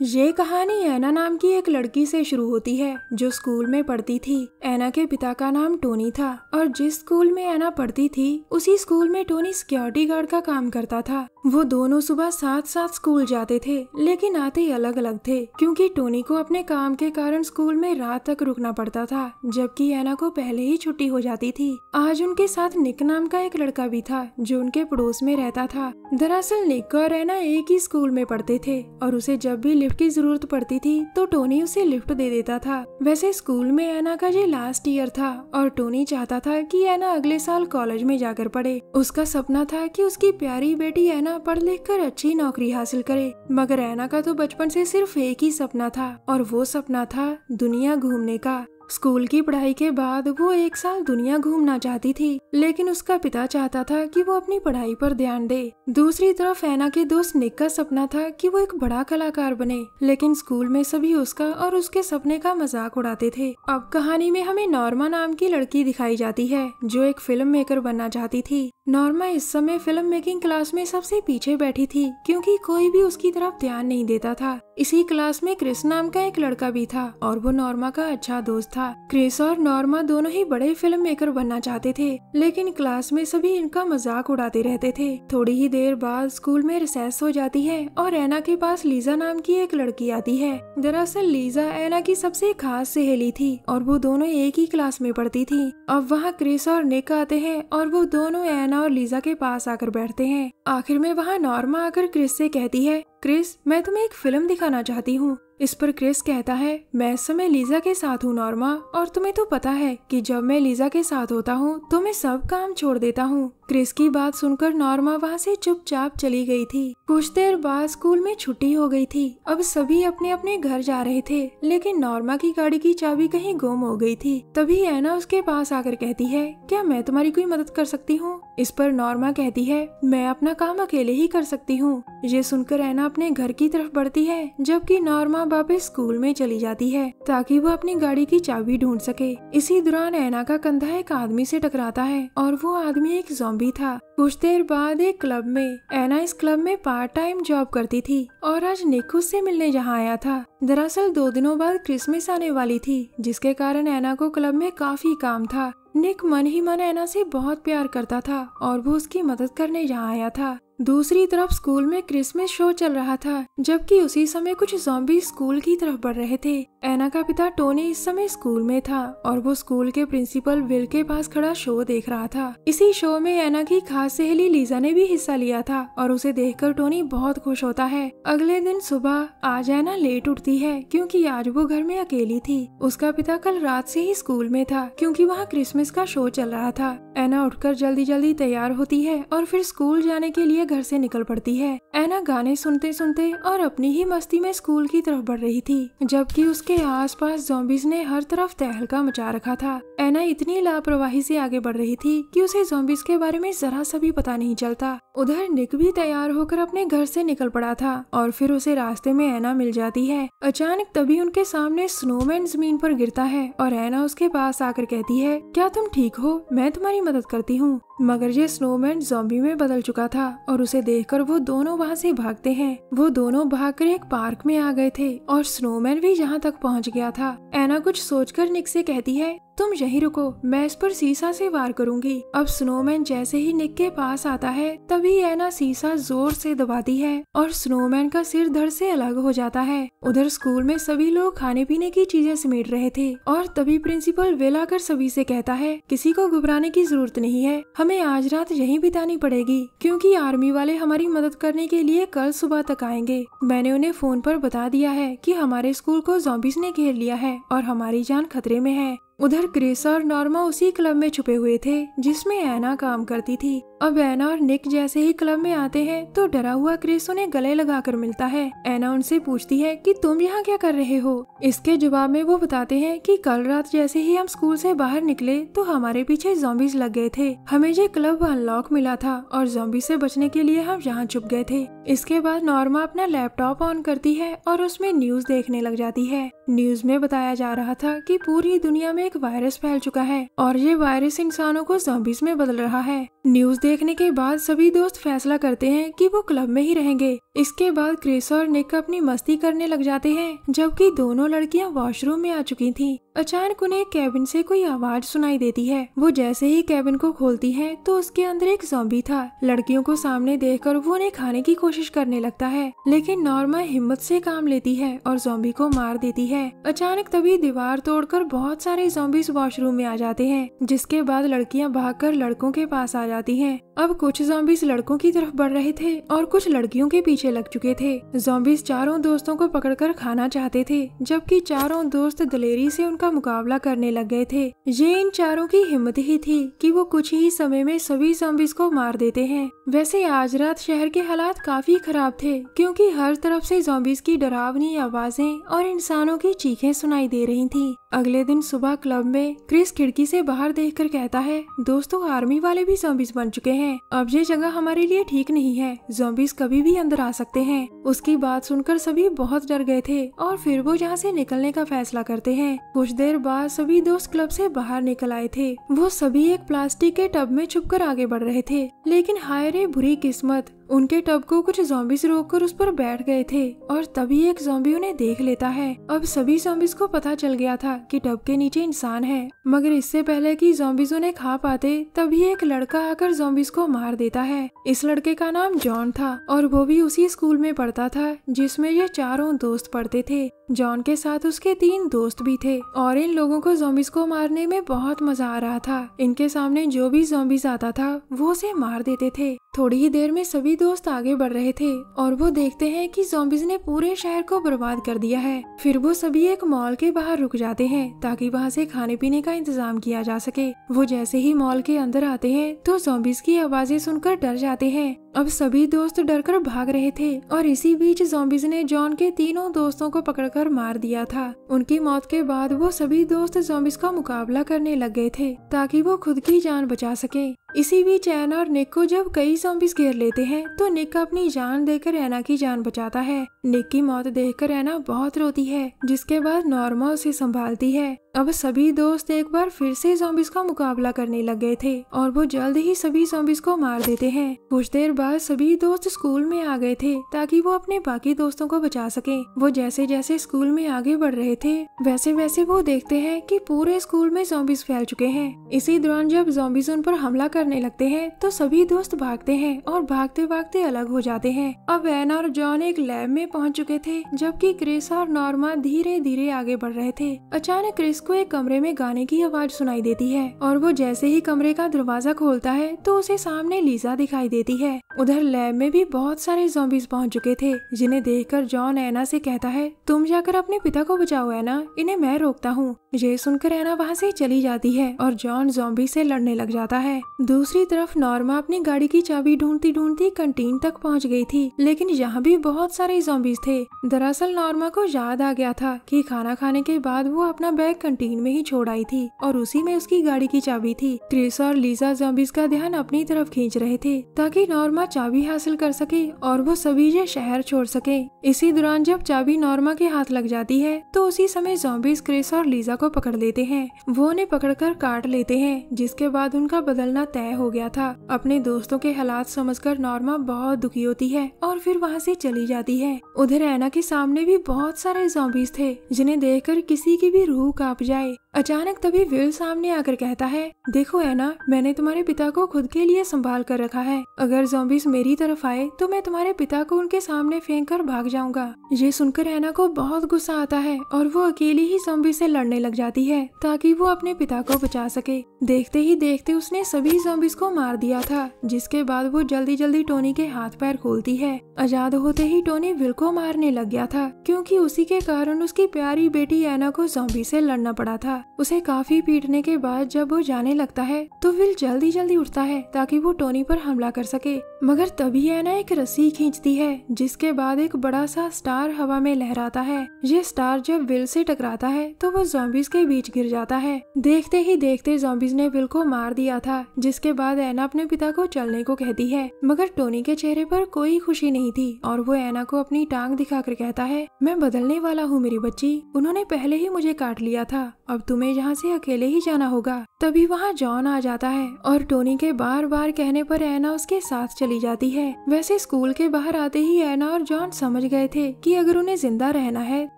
ये कहानी ऐना नाम की एक लड़की से शुरू होती है जो स्कूल में पढ़ती थी। ऐना के पिता का नाम टोनी था और जिस स्कूल में ऐना पढ़ती थी उसी स्कूल में टोनी सिक्योरिटी गार्ड का काम करता था। वो दोनों सुबह साथ साथ स्कूल जाते थे लेकिन आते अलग अलग थे क्योंकि टोनी को अपने काम के कारण स्कूल में रात तक रुकना पड़ता था जबकि ऐना को पहले ही छुट्टी हो जाती थी। आज उनके साथ निक नाम का एक लड़का भी था जो उनके पड़ोस में रहता था। दरअसल निक और ऐना एक ही स्कूल में पढ़ते थे और उसे जब भी लिफ्ट की जरूरत पड़ती थी तो टोनी उसे लिफ्ट दे देता था। वैसे स्कूल में ऐना का ये लास्ट ईयर था और टोनी चाहता था कि ऐना अगले साल कॉलेज में जाकर पढ़े। उसका सपना था कि उसकी प्यारी बेटी ऐना पढ़ लिख कर अच्छी नौकरी हासिल करे, मगर ऐना का तो बचपन से सिर्फ एक ही सपना था और वो सपना था दुनिया घूमने का। स्कूल की पढ़ाई के बाद वो एक साल दुनिया घूमना चाहती थी लेकिन उसका पिता चाहता था कि वो अपनी पढ़ाई पर ध्यान दे। दूसरी तरफ ऐना के दोस्त निक का सपना था कि वो एक बड़ा कलाकार बने, लेकिन स्कूल में सभी उसका और उसके सपने का मजाक उड़ाते थे। अब कहानी में हमें नॉर्मा नाम की लड़की दिखाई जाती है जो एक फिल्म मेकर बनना चाहती थी। नॉर्मा इस समय फिल्म मेकिंग क्लास में सबसे पीछे बैठी थी क्योंकि कोई भी उसकी तरफ ध्यान नहीं देता था। इसी क्लास में क्रिस नाम का एक लड़का भी था और वो नॉर्मा का अच्छा दोस्त था। क्रिस और नॉर्मा दोनों ही बड़े फिल्म मेकर बनना चाहते थे लेकिन क्लास में सभी इनका मजाक उड़ाते रहते थे। थोड़ी ही देर बाद स्कूल में रिसेस हो जाती है और ऐना के पास लीजा नाम की एक लड़की आती है। दरअसल लीजा ऐना की सबसे खास सहेली थी और वो दोनों एक ही क्लास में पढ़ती थी। अब वहाँ क्रिस और निक आते हैं और वो दोनों ऐना और लीजा के पास आकर बैठते हैं। आखिर में वहाँ नॉर्मा आकर क्रिस से कहती है, क्रिस मैं तुम्हें एक फिल्म दिखाना चाहती हूँ। इस पर क्रिस कहता है, मैं इस समय लीजा के साथ हूँ नॉर्मा, और तुम्हें तो पता है कि जब मैं लीजा के साथ होता हूँ तो मैं सब काम छोड़ देता हूँ। क्रिस की बात सुनकर नॉर्मा वहाँ से चुपचाप चली गई थी। कुछ देर बाद स्कूल में छुट्टी हो गई थी। अब सभी अपने अपने घर जा रहे थे लेकिन नॉर्मा की गाड़ी की चाबी कहीं गुम हो गई थी। तभी ऐना उसके पास आकर कहती है, क्या मैं तुम्हारी कोई मदद कर सकती हूँ? इस पर नॉर्मा कहती है, मैं अपना काम अकेले ही कर सकती हूँ। ये सुनकर ऐना अपने घर की तरफ बढ़ती है जबकि नॉर्मा वापस स्कूल में चली जाती है ताकि वो अपनी गाड़ी की चाबी ढूंढ सके। इसी दौरान ऐना का कंधा एक आदमी से टकराता है और वो आदमी एक ज़ॉम्बी था। कुछ देर बाद एक क्लब में ऐना इस क्लब में पार्ट टाइम जॉब करती थी और आज निक उससे मिलने यहाँ आया था। दरअसल 2 दिनों बाद क्रिसमस आने वाली थी जिसके कारण ऐना को क्लब में काफी काम था। निक मन ही मन ऐना से बहुत प्यार करता था और वो उसकी मदद करने यहाँ आया था। दूसरी तरफ स्कूल में क्रिसमस शो चल रहा था जबकि उसी समय कुछ ज़ॉम्बी स्कूल की तरफ बढ़ रहे थे। ऐना का पिता टोनी इस समय स्कूल में था और वो स्कूल के प्रिंसिपल विल के पास खड़ा शो देख रहा था। इसी शो में ऐना की खास सहेली लीजा ने भी हिस्सा लिया था और उसे देखकर टोनी बहुत खुश होता है। अगले दिन सुबह आज ऐना लेट उठती है क्योंकि आज वो घर में अकेली थी। उसका पिता कल रात से ही स्कूल में था क्योंकि वहाँ क्रिसमस का शो चल रहा था। ऐना उठकर जल्दी जल्दी तैयार होती है और फिर स्कूल जाने के लिए घर से निकल पड़ती है। ऐना गाने सुनते सुनते और अपनी ही मस्ती में स्कूल की तरफ बढ़ रही थी जबकि उसके आसपास ज़ॉम्बीज ने हर तरफ तहलका मचा रखा था। ऐना इतनी लापरवाही से आगे बढ़ रही थी कि उसे ज़ॉम्बीज के बारे में जरा सा भी पता नहीं चलता। उधर निक भी तैयार होकर अपने घर से निकल पड़ा था और फिर उसे रास्ते में ऐना मिल जाती है। अचानक तभी उनके सामने स्नोमैन जमीन पर गिरता है और ऐना उसके पास आकर कहती है, क्या तुम ठीक हो? मैं तुम्हारी मदद करती हूँ। मगर ये स्नोमैन ज़ॉम्बी में बदल चुका था और उसे देखकर वो दोनों वहाँ से भागते हैं। वो दोनों भागकर एक पार्क में आ गए थे और स्नोमैन भी यहाँ तक पहुँच गया था। ऐना कुछ सोचकर निक से कहती है, तुम यहीं रुको, मैं इस पर शीशा से वार करूंगी। अब स्नोमैन जैसे ही निक के पास आता है तभी ऐना शीशा जोर से दबाती है और स्नोमैन का सिर धड़ से अलग हो जाता है। उधर स्कूल में सभी लोग खाने पीने की चीजें समेट रहे थे और तभी प्रिंसिपल विल आकर सभी से कहता है, किसी को घबराने की जरूरत नहीं है, हमें आज रात यहीं बितानी पड़ेगी क्योंकि आर्मी वाले हमारी मदद करने के लिए कल सुबह तक आएंगे। मैंने उन्हें फोन पर बता दिया है कि हमारे स्कूल को ज़ॉम्बीज ने घेर लिया है और हमारी जान खतरे में है। उधर क्रिस और नॉर्मा उसी क्लब में छुपे हुए थे जिसमें ऐना काम करती थी। अब ऐना और निक जैसे ही क्लब में आते हैं तो डरा हुआ क्रिस उन्हें गले लगाकर मिलता है। ऐना उनसे पूछती है कि तुम यहाँ क्या कर रहे हो? इसके जवाब में वो बताते हैं कि कल रात जैसे ही हम स्कूल से बाहर निकले तो हमारे पीछे ज़ॉम्बीज लग गए थे। हमें ये क्लब अनलॉक मिला था और ज़ॉम्बी से बचने के लिए हम यहाँ छुप गए थे। इसके बाद नॉर्मा अपना लैपटॉप ऑन करती है और उसमें न्यूज देखने लग जाती है। न्यूज में बताया जा रहा था कि पूरी दुनिया में एक वायरस फैल चुका है और ये वायरस इंसानों को ज़ॉम्बीज में बदल रहा है। न्यूज देखने के बाद सभी दोस्त फैसला करते हैं कि वो क्लब में ही रहेंगे। इसके बाद क्रिस और निक अपनी मस्ती करने लग जाते हैं, जबकि दोनों लड़कियां वॉशरूम में आ चुकी थीं। अचानक उन्हें कैबिन से कोई आवाज सुनाई देती है। वो जैसे ही कैबिन को खोलती हैं, तो उसके अंदर एक ज़ॉम्बी था। लड़कियों को सामने देखकर वो उन्हें खाने की कोशिश करने लगता है, लेकिन नॉर्मा हिम्मत से काम लेती है और ज़ॉम्बी को मार देती है। अचानक तभी दीवार तोड़कर बहुत सारे ज़ॉम्बीज वॉशरूम में आ जाते हैं, जिसके बाद लड़कियां भागकर लड़कों के पास आ जाती हैं। अब कुछ ज़ॉम्बीज लड़कों की तरफ बढ़ रहे थे और कुछ लड़कियों के पीछे लग चुके थे। ज़ॉम्बीज चारों दोस्तों को पकड़कर खाना चाहते थे, जबकि चारों दोस्त दलेरी से उनका मुकाबला करने लग गए थे। ये इन चारों की हिम्मत ही थी कि वो कुछ ही समय में सभी ज़ॉम्बीज को मार देते हैं। वैसे आज रात शहर के हालात काफी खराब थे, क्योंकि हर तरफ से ज़ॉम्बीज की डरावनी आवाजें और इंसानों की चीखें सुनाई दे रही थीं। अगले दिन सुबह क्लब में क्रिस खिड़की से बाहर देखकर कहता है, दोस्तों आर्मी वाले भी ज़ॉम्बीज बन चुके हैं। अब ये जगह हमारे लिए ठीक नहीं है, ज़ॉम्बीज कभी भी अंदर आ सकते हैं। उसकी बात सुनकर सभी बहुत डर गए थे और फिर वो यहाँ से निकलने का फैसला करते हैं। कुछ देर बाद सभी दोस्त क्लब से बाहर निकल आए थे। वो सभी एक प्लास्टिक के टब में छुपकर आगे बढ़ रहे थे, लेकिन हाय रे बुरी किस्मत, उनके टब को कुछ ज़ॉम्बीज रोककर उस पर बैठ गए थे और तभी एक ज़ॉम्बी उन्हें देख लेता है। अब सभी ज़ॉम्बीज को पता चल गया था कि टब के नीचे इंसान है, मगर इससे पहले कि ज़ॉम्बीज उन्हें खा पाते तभी एक लड़का आकर ज़ॉम्बीज को मार देता है। इस लड़के का नाम जॉन था और वो भी उसी स्कूल में पढ़ता था जिसमें ये चारों दोस्त पढ़ते थे। जॉन के साथ उसके 3 दोस्त भी थे और इन लोगों को ज़ॉम्बीज को मारने में बहुत मजा आ रहा था। इनके सामने जो भी ज़ॉम्बीज आता था वो उसे मार देते थे। थोड़ी ही देर में सभी दोस्त आगे बढ़ रहे थे और वो देखते हैं कि ज़ॉम्बीज ने पूरे शहर को बर्बाद कर दिया है। फिर वो सभी एक मॉल के बाहर रुक जाते हैं ताकि वहाँ से खाने पीने का इंतजाम किया जा सके। वो जैसे ही मॉल के अंदर आते हैं तो ज़ॉम्बीज की आवाजें सुनकर डर जाते हैं। अब सभी दोस्त डरकर भाग रहे थे और इसी बीच ज़ॉम्बीज ने जॉन के तीनों दोस्तों को पकड़कर मार दिया था। उनकी मौत के बाद वो सभी दोस्त ज़ॉम्बीज का मुकाबला करने लग गए थे ताकि वो खुद की जान बचा सके। इसी बीच एना और निक को जब कई ज़ॉम्बीज घेर लेते हैं तो निक अपनी जान देकर एना की जान बचाता है। निक की मौत देखकर एना बहुत रोती है, जिसके बाद नॉर्मा उसे संभालती है। अब सभी दोस्त एक बार फिर से ज़ॉम्बीज का मुकाबला करने लग गए थे और वो जल्द ही सभी ज़ॉम्बीज को मार देते हैं। कुछ देर बाद सभी दोस्त स्कूल में आ गए थे ताकि वो अपने बाकी दोस्तों को बचा सके। वो जैसे जैसे स्कूल में आगे बढ़ रहे थे वैसे वैसे वो देखते हैं कि पूरे स्कूल में ज़ॉम्बीज फैल चुके हैं। इसी दौरान जब ज़ॉम्बीज उन पर हमला करने लगते हैं तो सभी दोस्त भागते हैं और भागते भागते अलग हो जाते हैं। अब एना और जॉन एक लैब में पहुंच चुके थे, जबकि क्रिस और नॉर्मा धीरे धीरे आगे बढ़ रहे थे। अचानक क्रिस को एक कमरे में गाने की आवाज सुनाई देती है और वो जैसे ही कमरे का दरवाजा खोलता है तो उसे सामने लीजा दिखाई देती है। उधर लैब में भी बहुत सारे ज़ॉम्बीज पहुंच चुके थे, जिन्हें देखकर जॉन एना से कहता है, तुम जाकर अपने पिता को बचाओ एना, इन्हें मैं रोकता हूँ। ये सुनकर एना वहाँ से चली जाती है और जॉन ज़ॉम्बी से लड़ने लग जाता है। दूसरी तरफ नॉर्मा अपनी गाड़ी की चाबी ढूंढती ढूंढती कैंटीन तक पहुँच गई थी, लेकिन यहाँ भी बहुत सारे ज़ॉम्बीज थे। दरअसल नॉर्मा को याद आ गया था कि खाना खाने के बाद वो अपना बैग कैंटीन में ही छोड़ आई थी और उसी में उसकी गाड़ी की चाबी थी। क्रिस और लीजा ज़ॉम्बीज का ध्यान अपनी तरफ खींच रहे थे ताकि नॉर्मा चाबी हासिल कर सके और वो सभी ये शहर छोड़ सके। इसी दौरान जब चाबी नॉर्मा के हाथ लग जाती है तो उसी समय ज़ॉम्बीज क्रिस और लीजा को पकड़ लेते हैं। वो उन्हें पकड़कर काट लेते हैं, जिसके बाद उनका बदलना तय हो गया था। अपने दोस्तों के हालात समझकर नॉर्मा बहुत दुखी होती है और फिर वहाँ से चली जाती है। उधर एना के सामने भी बहुत सारे ज़ॉम्बीज थे, जिन्हें देखकर किसी की भी रूह कांप जाए। अचानक तभी विल सामने आकर कहता है, देखो एना, मैंने तुम्हारे पिता को खुद के लिए संभाल कर रखा है। अगर ज़ॉम्बीज मेरी तरफ आए तो मैं तुम्हारे पिता को उनके सामने फेंक कर भाग जाऊंगा। ये सुनकर एना को बहुत गुस्सा आता है और वो अकेली ही ज़ॉम्बी से लड़ने लग जाती है ताकि वो अपने पिता को बचा सके। देखते ही देखते उसने सभी ज़ॉम्बीज को मार दिया था, जिसके बाद वो जल्दी जल्दी टोनी के हाथ पैर खोलती है। आजाद होते ही टोनी विल को मारने लग गया था, क्योंकि उसी के कारण उसकी प्यारी बेटी एना को ज़ॉम्बी से लड़ना पड़ा था। उसे काफी पीटने के बाद जब वो जाने लगता है तो विल जल्दी जल्दी उठता है ताकि वो टोनी पर हमला कर सके, मगर तभी एना एक रस्सी खींचती है, जिसके बाद एक बड़ा सा स्टार हवा में लहराता है। ये स्टार जब विल से टकराता है तो वो ज़ॉम्बीज के बीच गिर जाता है। देखते ही देखते ज़ॉम्बीज ने विल को मार दिया था, जिसके बाद एना अपने पिता को चलने को कहती है, मगर टोनी के चेहरे पर कोई खुशी नहीं थी और वो एना को अपनी टांग दिखाकर कहता है, मैं बदलने वाला हूँ मेरी बच्ची, उन्होंने पहले ही मुझे काट लिया था, अब तुम्हें यहाँ से अकेले ही जाना होगा। तभी वहाँ जॉन आ जाता है और टोनी के बार बार कहने पर एना उसके साथ चली जाती है। वैसे स्कूल के बाहर आते ही एना और जॉन समझ गए थे कि अगर उन्हें जिंदा रहना है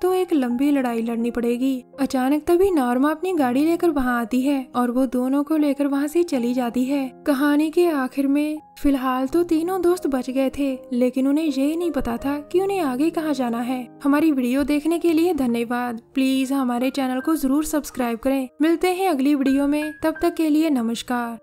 तो एक लंबी लड़ाई लड़नी पड़ेगी। अचानक तभी नॉर्मा अपनी गाड़ी लेकर वहाँ आती है और वो दोनों को लेकर वहाँ से चली जाती है। कहानी के आखिर में फिलहाल तो तीनों दोस्त बच गए थे, लेकिन उन्हें ये नहीं पता था कि उन्हें आगे कहाँ जाना है। हमारी वीडियो देखने के लिए धन्यवाद। प्लीज हमारे चैनल को जरूर सब्सक्राइब करें। मिलते हैं अगली वीडियो में, तब तक के लिए नमस्कार।